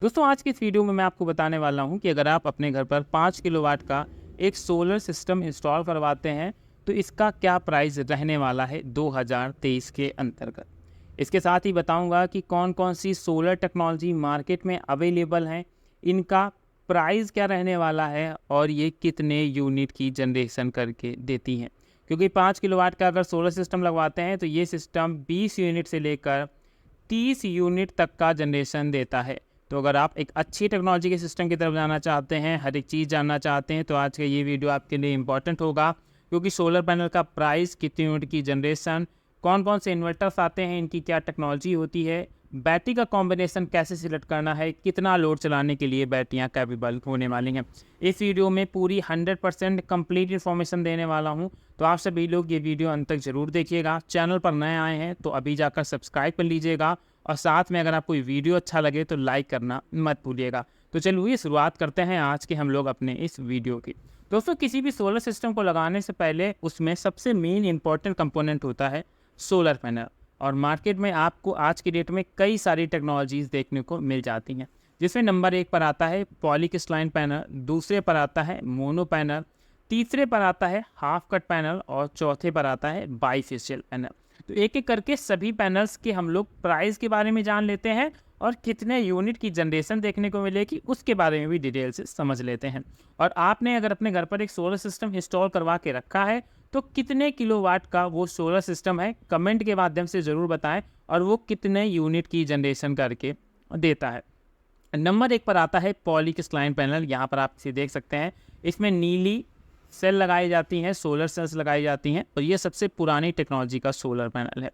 दोस्तों आज की इस वीडियो में मैं आपको बताने वाला हूं कि अगर आप अपने घर पर 5 किलोवाट का एक सोलर सिस्टम इंस्टॉल करवाते हैं तो इसका क्या प्राइस रहने वाला है 2023 के अंतर्गत। इसके साथ ही बताऊंगा कि कौन कौन सी सोलर टेक्नोलॉजी मार्केट में अवेलेबल हैं, इनका प्राइस क्या रहने वाला है और ये कितने यूनिट की जनरेशन करके देती हैं। क्योंकि 5 किलोवाट का अगर सोलर सिस्टम लगवाते हैं तो ये सिस्टम 20 यूनिट से लेकर 30 यूनिट तक का जनरेशन देता है। तो अगर आप एक अच्छी टेक्नोलॉजी के सिस्टम की तरफ जाना चाहते हैं, हर एक चीज़ जानना चाहते हैं, तो आज का ये वीडियो आपके लिए इम्पॉर्टेंट होगा। क्योंकि सोलर पैनल का प्राइस, कितनी यूनिट की जनरेशन, कौन कौन से इन्वर्टर्स आते हैं, इनकी क्या टेक्नोलॉजी होती है, बैटरी का कॉम्बिनेशन कैसे सिलेक्ट करना है, कितना लोड चलाने के लिए बैटरियाँ कैपेबल होने वाली हैं, इस वीडियो में पूरी 100% कंप्लीट इन्फॉर्मेशन देने वाला हूं। तो आप सभी लोग ये वीडियो अंत तक ज़रूर देखिएगा। चैनल पर नए आए हैं तो अभी जाकर सब्सक्राइब कर लीजिएगा और साथ में अगर आपको ये वीडियो अच्छा लगे तो लाइक करना मत भूलिएगा। तो चलिए शुरुआत करते हैं आज के हम लोग अपने इस वीडियो की। दोस्तों किसी भी सोलर सिस्टम को लगाने से पहले उसमें सबसे मेन इंपॉर्टेंट कंपोनेंट होता है सोलर पैनल। और मार्केट में आपको आज की डेट में कई सारी टेक्नोलॉजीज़ देखने को मिल जाती हैं, जिसमें नंबर 1 पर आता है पॉलीक्रिस्टलाइन पैनल, दूसरे पर आता है मोनो पैनल, तीसरे पर आता है हाफ कट पैनल और चौथे पर आता है बाईफेशियल पैनल। तो एक एक करके सभी पैनल्स के हम लोग प्राइस के बारे में जान लेते हैं और कितने यूनिट की जनरेशन देखने को मिलेगी उसके बारे में भी डिटेल से समझ लेते हैं। और आपने अगर अपने घर पर एक सोलर सिस्टम इंस्टॉल करवा के रखा है तो कितने किलोवाट का वो सोलर सिस्टम है, कमेंट के माध्यम से ज़रूर बताएं और वो कितने यूनिट की जनरेशन करके देता है। नंबर 1 पर आता है पॉलीक्रिस्टलाइन पैनल। यहाँ पर आप इसे देख सकते हैं, इसमें नीली सेल लगाई जाती हैं, सोलर सेल्स लगाई जाती हैं और ये सबसे पुरानी टेक्नोलॉजी का सोलर पैनल है।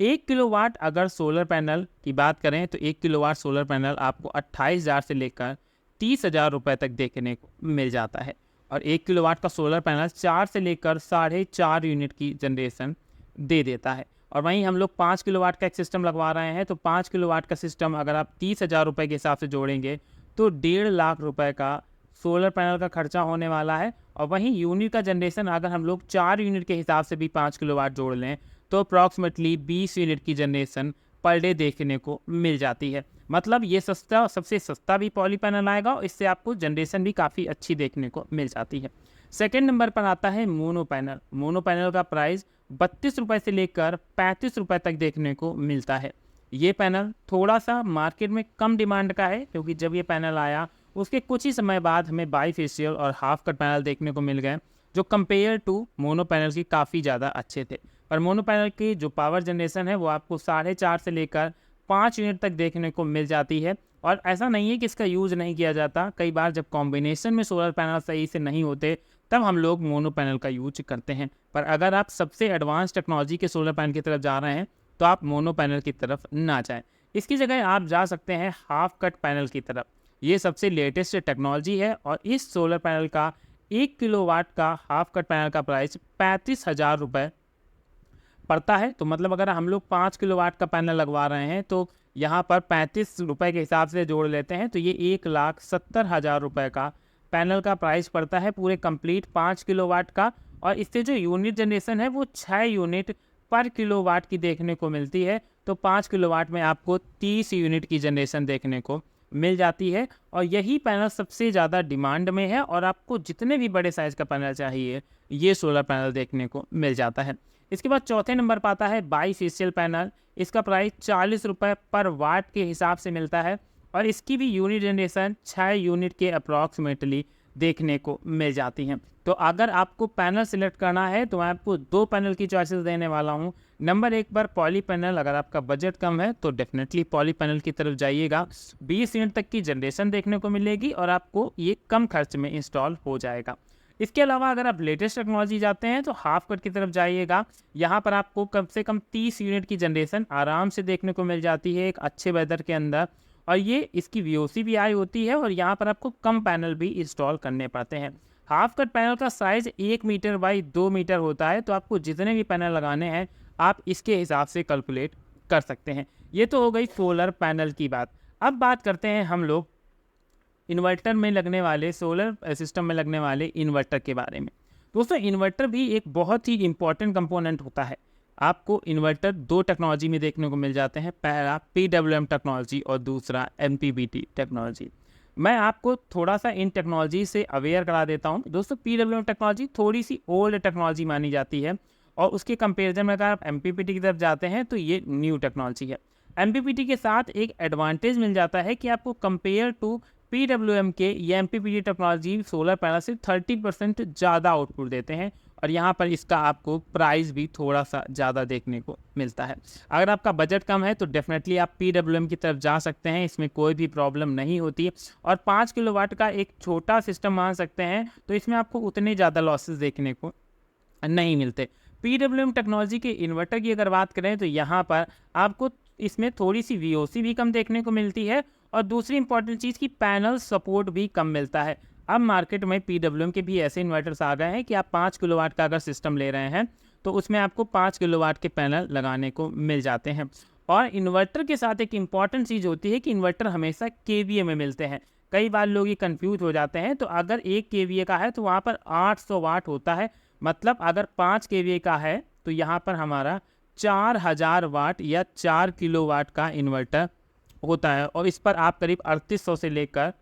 1 किलोवाट अगर सोलर पैनल की बात करें तो 1 किलोवाट सोलर पैनल आपको 28,000 से लेकर 30,000 रुपये तक देखने को मिल जाता है। और 1 किलोवाट का सोलर पैनल 4 से लेकर 4.5 यूनिट की जनरेशन दे देता है। और वहीं हम लोग 5 किलोवाट का एक सिस्टम लगवा रहे हैं तो 5 किलोवाट का सिस्टम अगर आप 30,000 रुपये के हिसाब से जोड़ेंगे तो 1.5 लाख रुपए का सोलर पैनल का खर्चा होने वाला है। और वहीं यूनिट का जनरेशन अगर हम लोग 4 यूनिट के हिसाब से भी 5 किलोवाट जोड़ लें तो अप्रॉक्सीमेटली 20 यूनिट की जनरेशन पर डे देखने को मिल जाती है। मतलब ये सबसे सस्ता भी पॉली पैनल आएगा और इससे आपको जनरेशन भी काफ़ी अच्छी देखने को मिल जाती है। सेकेंड नंबर पर आता है मोनो पैनल। मोनो पैनल का प्राइस 32 रुपये से लेकर 35 रुपये तक देखने को मिलता है। ये पैनल थोड़ा सा मार्केट में कम डिमांड का है क्योंकि जब ये पैनल आया उसके कुछ ही समय बाद हमें बाईफेशियल और हाफ कट पैनल देखने को मिल गए जो कंपेयर टू मोनो पैनल की काफ़ी ज़्यादा अच्छे थे। पर मोनो पैनल की जो पावर जनरेशन है वो आपको 4.5 से लेकर 5 यूनिट तक देखने को मिल जाती है। और ऐसा नहीं है कि इसका यूज़ नहीं किया जाता, कई बार जब कॉम्बिनेशन में सोलर पैनल सही से नहीं होते तब हम लोग मोनो पैनल का यूज करते हैं। पर अगर आप सबसे एडवांस टेक्नोलॉजी के सोलर पैनल की तरफ जा रहे हैं तो आप मोनो पैनल की तरफ ना जाएं, इसकी जगह आप जा सकते हैं हाफ कट पैनल की तरफ। ये सबसे लेटेस्ट टेक्नोलॉजी है और इस सोलर पैनल का 1 किलोवाट का हाफ कट पैनल का प्राइस 35,000 रुपये पड़ता है। तो मतलब अगर हम लोग 5 किलोवाट का पैनल लगवा रहे हैं तो यहाँ पर 35 रुपये के हिसाब से जोड़ लेते हैं तो ये 1,70,000 रुपये का पैनल का प्राइस पड़ता है पूरे कंप्लीट 5 किलोवाट का। और इससे जो यूनिट जनरेशन है वो 6 यूनिट पर किलोवाट की देखने को मिलती है। तो 5 किलोवाट में आपको 30 यूनिट की जनरेशन देखने को मिल जाती है और यही पैनल सबसे ज़्यादा डिमांड में है। और आपको जितने भी बड़े साइज़ का पैनल चाहिए ये सोलर पैनल देखने को मिल जाता है। इसके बाद चौथे नंबर पर आता है बाईफेशियल पैनल। इसका प्राइस 40 रुपये पर वाट के हिसाब से मिलता है और इसकी भी यूनिट जनरेशन 6 यूनिट के अप्रॉक्सीमेटली देखने को मिल जाती हैं। तो अगर आपको पैनल सिलेक्ट करना है तो मैं आपको 2 पैनल की चॉइसेस देने वाला हूं। नंबर 1 पर पॉली पैनल, अगर आपका बजट कम है तो डेफिनेटली पॉली पैनल की तरफ जाइएगा। 20 यूनिट तक की जनरेशन देखने को मिलेगी और आपको ये कम खर्च में इंस्टॉल हो जाएगा। इसके अलावा अगर आप लेटेस्ट टेक्नोलॉजी जाते हैं तो हाफ कट की तरफ जाइएगा। यहाँ पर आपको कम से कम 30 यूनिट की जनरेशन आराम से देखने को मिल जाती है एक अच्छे वेदर के अंदर। और ये इसकी VOC भी हाई होती है और यहाँ पर आपको कम पैनल भी इंस्टॉल करने पड़ते हैं। हाफ कट पैनल का साइज़ 1 मीटर बाई 2 मीटर होता है तो आपको जितने भी पैनल लगाने हैं आप इसके हिसाब से कैलकुलेट कर सकते हैं। ये तो हो गई सोलर पैनल की बात। अब बात करते हैं हम लोग इन्वर्टर में लगने वाले, सोलर सिस्टम में लगने वाले इन्वर्टर के बारे में। दोस्तों इन्वर्टर भी एक बहुत ही इंपॉर्टेंट कंपोनेंट होता है। आपको इन्वर्टर दो टेक्नोलॉजी में देखने को मिल जाते हैं, पहला PWM टेक्नोलॉजी और दूसरा MPPT टेक्नोलॉजी। मैं आपको थोड़ा सा इन टेक्नोलॉजी से अवेयर करा देता हूं। दोस्तों PWM टेक्नोलॉजी थोड़ी सी ओल्ड टेक्नोलॉजी मानी जाती है और उसके कंपेरिजन में अगर आप MPPT की तरफ जाते हैं तो ये न्यू टेक्नोलॉजी है। MPPT के साथ एक एडवांटेज मिल जाता है कि आपको कंपेयर टू PWM के ये MPPT टेक्नोलॉजी सोलर पैनल से 30% ज़्यादा आउटपुट देते हैं और यहाँ पर इसका आपको प्राइस भी थोड़ा सा ज़्यादा देखने को मिलता है। अगर आपका बजट कम है तो डेफिनेटली आप PWM की तरफ जा सकते हैं, इसमें कोई भी प्रॉब्लम नहीं होती। और 5 किलोवाट का एक छोटा सिस्टम मान सकते हैं तो इसमें आपको उतने ज़्यादा लॉसेस देखने को नहीं मिलते। PWM टेक्नोलॉजी के इन्वर्टर की अगर बात करें तो यहाँ पर आपको इसमें थोड़ी सी VOC भी कम देखने को मिलती है और दूसरी इंपॉर्टेंट चीज़ की पैनल सपोर्ट भी कम मिलता है। अब मार्केट में PWM के भी ऐसे इन्वर्टर्स आ गए हैं कि आप 5 किलोवाट का अगर सिस्टम ले रहे हैं तो उसमें आपको 5 किलोवाट के पैनल लगाने को मिल जाते हैं। और इन्वर्टर के साथ एक इम्पॉर्टेंट चीज़ होती है कि इन्वर्टर हमेशा KVA में मिलते हैं। कई बार लोग ये कन्फ्यूज हो जाते हैं, तो अगर 1 KVA का है तो वहाँ पर 800 वाट होता है, मतलब अगर 5 KVA का है तो यहाँ पर हमारा 4000 वाट या 4 किलोवाट का इन्वर्टर होता है और इस पर आप करीब 3800 से लेकर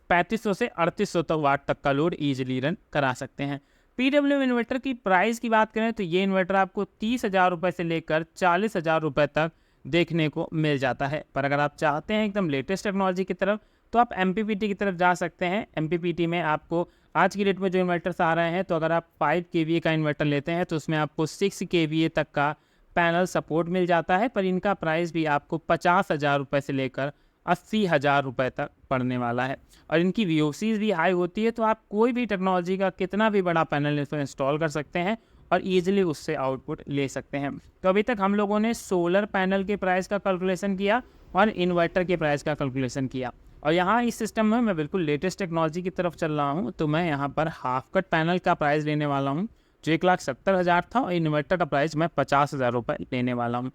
3500 से 3800 तक वाट तक का लोड ईजिली रन करा सकते हैं। PWM इन्वर्टर की प्राइस की बात करें तो ये इन्वर्टर आपको 30,000 रुपये से लेकर 40,000 रुपये तक देखने को मिल जाता है। पर अगर आप चाहते हैं एकदम लेटेस्ट टेक्नोलॉजी की तरफ तो आप MPPT की तरफ जा सकते हैं। MPPT में आपको आज की डेट में जो इन्वर्टर्स आ रहे हैं, तो अगर आप 5 KVA का इन्वर्टर लेते हैं तो उसमें आपको 6 KVA तक का पैनल सपोर्ट मिल जाता है, पर इनका प्राइस भी आपको 50,000 रुपये से लेकर 80,000 रुपये तक पड़ने वाला है और इनकी VOCs भी हाई होती है। तो आप कोई भी टेक्नोलॉजी का कितना भी बड़ा पैनल इसमें इंस्टॉल कर सकते हैं और ईजिली उससे आउटपुट ले सकते हैं। तो अभी तक हम लोगों ने सोलर पैनल के प्राइस का कैलकुलेशन किया और इन्वर्टर के प्राइस का कैलकुलेशन किया और यहाँ इस सिस्टम में मैं बिल्कुल लेटेस्ट टेक्नोलॉजी की तरफ चल रहा हूँ। तो मैं यहाँ पर हाफ कट पैनल का प्राइस लेने वाला हूँ जो 1,70,000 था और इन्वर्टर का प्राइस मैं 50,000 रुपये लेने वाला हूँ।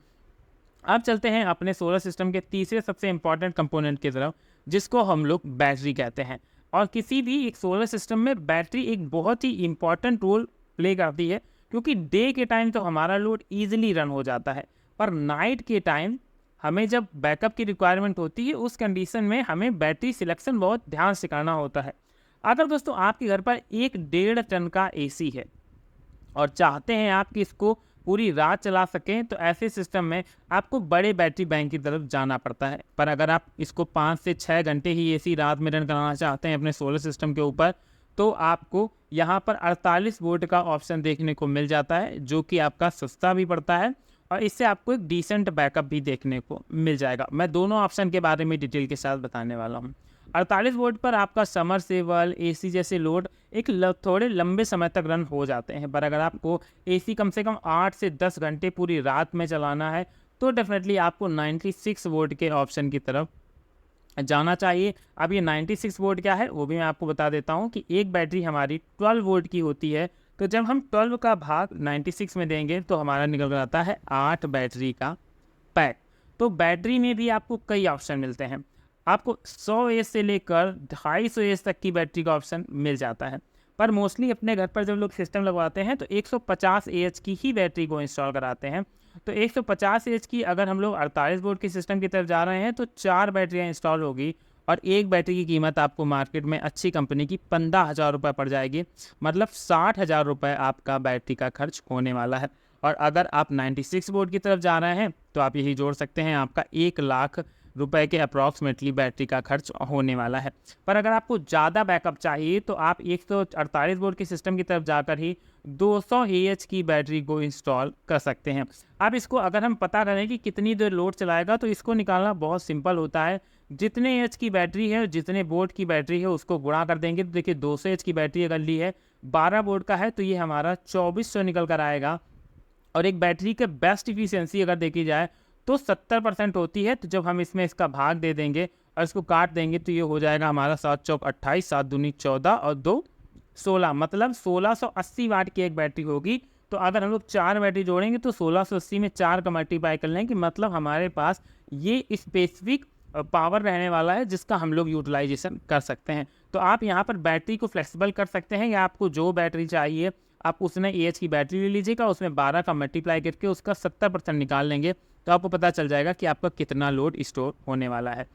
अब चलते हैं अपने सोलर सिस्टम के तीसरे सबसे इम्पॉर्टेंट कंपोनेंट की तरफ, जिसको हम लोग बैटरी कहते हैं। और किसी भी एक सोलर सिस्टम में बैटरी एक बहुत ही इम्पॉर्टेंट रोल प्ले करती है, क्योंकि डे के टाइम तो हमारा लोड ईजिली रन हो जाता है, पर नाइट के टाइम हमें जब बैकअप की रिक्वायरमेंट होती है उस कंडीशन में हमें बैटरी सिलेक्शन बहुत ध्यान से करना होता है। अगर दोस्तों आपके घर पर 1.5 टन का AC है और चाहते हैं आप कि इसको पूरी रात चला सकें, तो ऐसे सिस्टम में आपको बड़े बैटरी बैंक की तरफ जाना पड़ता है। पर अगर आप इसको 5 से 6 घंटे ही AC रात में रन कराना चाहते हैं अपने सोलर सिस्टम के ऊपर, तो आपको यहाँ पर 48 वोल्ट का ऑप्शन देखने को मिल जाता है, जो कि आपका सस्ता भी पड़ता है और इससे आपको एक डिसेंट बैकअप भी देखने को मिल जाएगा। मैं दोनों ऑप्शन के बारे में डिटेल के साथ बताने वाला हूँ। 48 वोल्ट पर आपका समरसेबल AC जैसे लोड एक थोड़े लंबे समय तक रन हो जाते हैं, पर अगर आपको AC कम से कम 8 से 10 घंटे पूरी रात में चलाना है तो डेफिनेटली आपको 96 वोल्ट के ऑप्शन की तरफ जाना चाहिए। अब ये 96 वोल्ट क्या है वो भी मैं आपको बता देता हूँ कि एक बैटरी हमारी 12 वोल्ट की होती है, तो जब हम 12 का भाग 96 में देंगे तो हमारा निकल कर आता है 8 बैटरी का पैक। तो बैटरी में भी आपको कई ऑप्शन मिलते हैं, आपको 100 AH से लेकर 250 AH तक की बैटरी का ऑप्शन मिल जाता है। पर मोस्टली अपने घर पर जब लोग सिस्टम लगवाते हैं तो 150 AH की ही बैटरी को इंस्टॉल कराते हैं। तो 150 AH की अगर हम लोग 48 वोल्ट की सिस्टम की तरफ जा रहे हैं तो 4 बैटरियाँ इंस्टॉल होगी और एक बैटरी की कीमत आपको मार्केट में अच्छी कंपनी की 15,000 रुपये पड़ जाएगी, मतलब 60,000 रुपये आपका बैटरी का खर्च होने वाला है। और अगर आप 96 वोल्ट की तरफ जा रहे हैं तो आप यही जोड़ सकते हैं, आपका 1 लाख रुपए के अप्रॉक्सीमेटली बैटरी का खर्च होने वाला है। पर अगर आपको ज़्यादा बैकअप चाहिए तो आप 148 वोल्ट के सिस्टम की तरफ जाकर ही 200 AH की बैटरी को इंस्टॉल कर सकते हैं। अब इसको अगर हम पता करें कि कितनी देर लोड चलाएगा तो इसको निकालना बहुत सिंपल होता है। जितने AH की बैटरी है, जितने वोल्ट की बैटरी है उसको गुणा कर देंगे तो देखिए 200 AH की बैटरी अगर ली है 12 वोल्ट का है तो ये हमारा 2400 निकल कर आएगा। और एक बैटरी के बेस्ट इफिशियंसी अगर देखी जाए तो 70% होती है। तो जब हम इसमें इसका भाग दे देंगे और इसको काट देंगे तो ये हो जाएगा हमारा 7 चौक 28, 7 दूनी 14 और 2 16, मतलब 1680 वाट की एक बैटरी होगी। तो अगर हम लोग 4 बैटरी जोड़ेंगे तो 1680 में 4 का मल्टीप्लाई कर लेंगे, मतलब हमारे पास ये स्पेसिफिक पावर रहने वाला है जिसका हम लोग यूटिलाइजेशन कर सकते हैं। तो आप यहाँ पर बैटरी को फ्लेक्सिबल कर सकते हैं या आपको जो बैटरी चाहिए आप उसने AH की बैटरी ले लीजिएगा, उसमें 12 का मल्टीप्लाई करके उसका 70% निकाल लेंगे तो आपको पता चल जाएगा कि आपका कितना लोड स्टोर होने वाला है।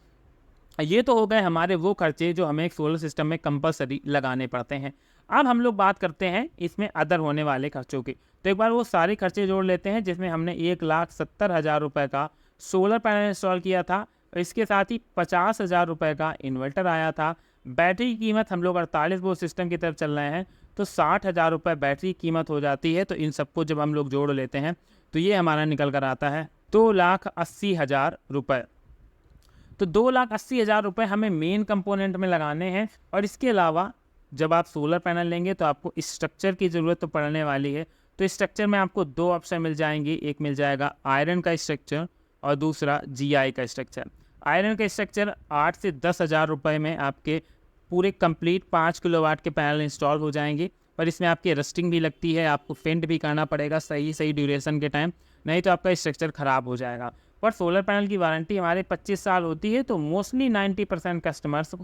ये तो हो गए हमारे वो खर्चे जो हमें एक सोलर सिस्टम में कंपलसरी लगाने पड़ते हैं। अब हम लोग बात करते हैं इसमें अदर होने वाले खर्चों की। तो एक बार वो सारे खर्चे जोड़ लेते हैं जिसमें हमने 1,70,000 रुपये का सोलर पैनल इंस्टॉल किया था, इसके साथ ही 50,000 रुपये का इन्वर्टर आया था। बैटरी की कीमत हम लोग 48 वोल्ट सिस्टम की तरफ चल रहे हैं तो 60,000 रुपये बैटरी कीमत हो जाती है। तो इन सबको जब हम लोग जोड़ लेते हैं तो ये हमारा निकल कर आता है 2,80,000 रुपये। तो 2,80,000 रुपये हमें मेन कंपोनेंट में लगाने हैं। और इसके अलावा जब आप सोलर पैनल लेंगे तो आपको स्ट्रक्चर की ज़रूरत तो पड़ने वाली है। तो स्ट्रक्चर में आपको 2 ऑप्शन मिल जाएंगे, एक मिल जाएगा आयरन का स्ट्रक्चर और दूसरा GI का स्ट्रक्चर। आयरन का स्ट्रक्चर 8 से 10,000 रुपये में आपके पूरे कंप्लीट 5 किलोवाट के पैनल इंस्टॉल हो जाएंगे। पर इसमें आपकी रस्टिंग भी लगती है, आपको फेंट भी करना पड़ेगा सही ड्यूरेशन के टाइम, नहीं तो आपका स्ट्रक्चर ख़राब हो जाएगा। पर सोलर पैनल की वारंटी हमारे 25 साल होती है। तो मोस्टली 90% कस्टमर्स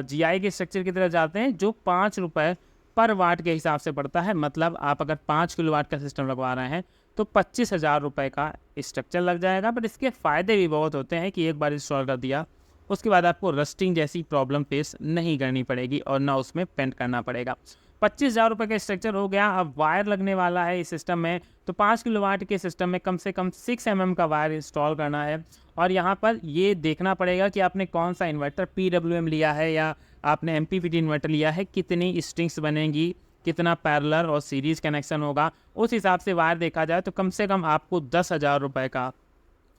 GI के स्ट्रक्चर की तरफ जाते हैं जो 5 रुपये पर वाट के हिसाब से पड़ता है। मतलब आप अगर 5 किलोवाट का सिस्टम लगवा रहे हैं तो 25,000 रुपये का स्ट्रक्चर लग जाएगा। पर इसके फ़ायदे भी बहुत होते हैं कि एक बार इंस्टॉल कर दिया उसके बाद आपको रस्टिंग जैसी प्रॉब्लम फेस नहीं करनी पड़ेगी और ना उसमें पेंट करना पड़ेगा। 25,000 रुपये का स्ट्रक्चर हो गया। अब वायर लगने वाला है इस सिस्टम में, तो 5 किलोवाट के सिस्टम में कम से कम 6 mm का वायर इंस्टॉल करना है। और यहाँ पर ये देखना पड़ेगा कि आपने कौन सा इन्वर्टर PWM लिया है या आपने MPPT इन्वर्टर लिया है, कितनी स्ट्रिंग्स बनेंगी, कितना पैरेलल और सीरीज़ कनेक्शन होगा, उस हिसाब से वायर देखा जाए तो कम से कम आपको 10,000 रुपये का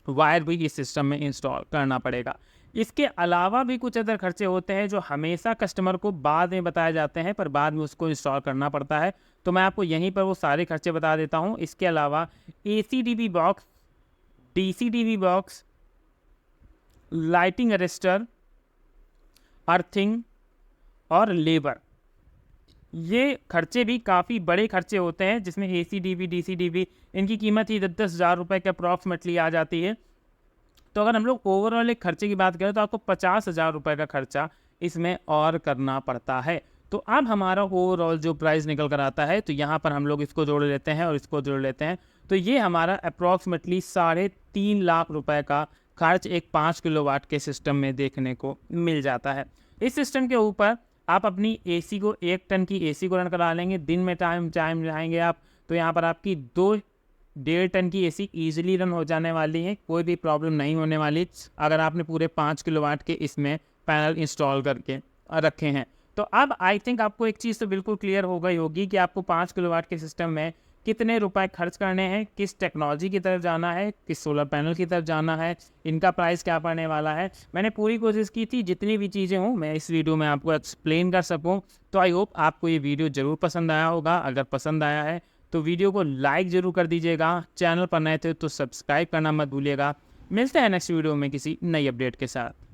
वायर भी इस सिस्टम में इंस्टॉल करना पड़ेगा। इसके अलावा भी कुछ अदर खर्चे होते हैं जो हमेशा कस्टमर को बाद में बताए जाते हैं पर बाद में उसको इंस्टॉल करना पड़ता है। तो मैं आपको यहीं पर वो सारे खर्चे बता देता हूँ। इसके अलावा AC/DB box, DC/DB box, lighting arrester, earthing और लेबर, ये खर्चे भी काफ़ी बड़े खर्चे होते हैं जिसमें AC/DB DC/DB इनकी कीमत ही 10,000 रुपये के अप्रॉक्सीमेटली आ जाती है। तो अगर हम लोग ओवरऑल एक खर्चे की बात करें तो आपको 50,000 रुपये का खर्चा इसमें और करना पड़ता है। तो अब हमारा ओवरऑल जो प्राइस निकल कर आता है तो यहाँ पर हम लोग इसको जोड़ लेते हैं और इसको जोड़ लेते हैं तो ये हमारा अप्रॉक्सीमेटली 3.5 लाख रुपए का खर्च एक 5 किलोवाट के सिस्टम में देखने को मिल जाता है। इस सिस्टम के ऊपर आप अपनी AC को 1 टन की AC को रन करा लेंगे, दिन में टाइम जाएंगे आप तो यहाँ पर आपकी 2.5 टन की AC ईजिली रन हो जाने वाली है, कोई भी प्रॉब्लम नहीं होने वाली अगर आपने पूरे 5 किलोवाट के इसमें पैनल इंस्टॉल करके रखे हैं। तो अब आई थिंक आपको एक चीज़ तो बिल्कुल क्लियर हो गई होगी कि आपको 5 किलोवाट के सिस्टम में कितने रुपए खर्च करने हैं, किस टेक्नोलॉजी की तरफ जाना है, किस सोलर पैनल की तरफ जाना है, इनका प्राइस क्या पड़ने वाला है। मैंने पूरी कोशिश की थी जितनी भी चीज़ें हों मैं इस वीडियो में आपको एक्सप्लेन कर सकूं। तो आई होप आपको ये वीडियो ज़रूर पसंद आया होगा। अगर पसंद आया है तो वीडियो को लाइक ज़रूर कर दीजिएगा, चैनल पर नए थे तो सब्सक्राइब करना मत भूलिएगा। मिलते हैं नेक्स्ट वीडियो में किसी नई अपडेट के साथ।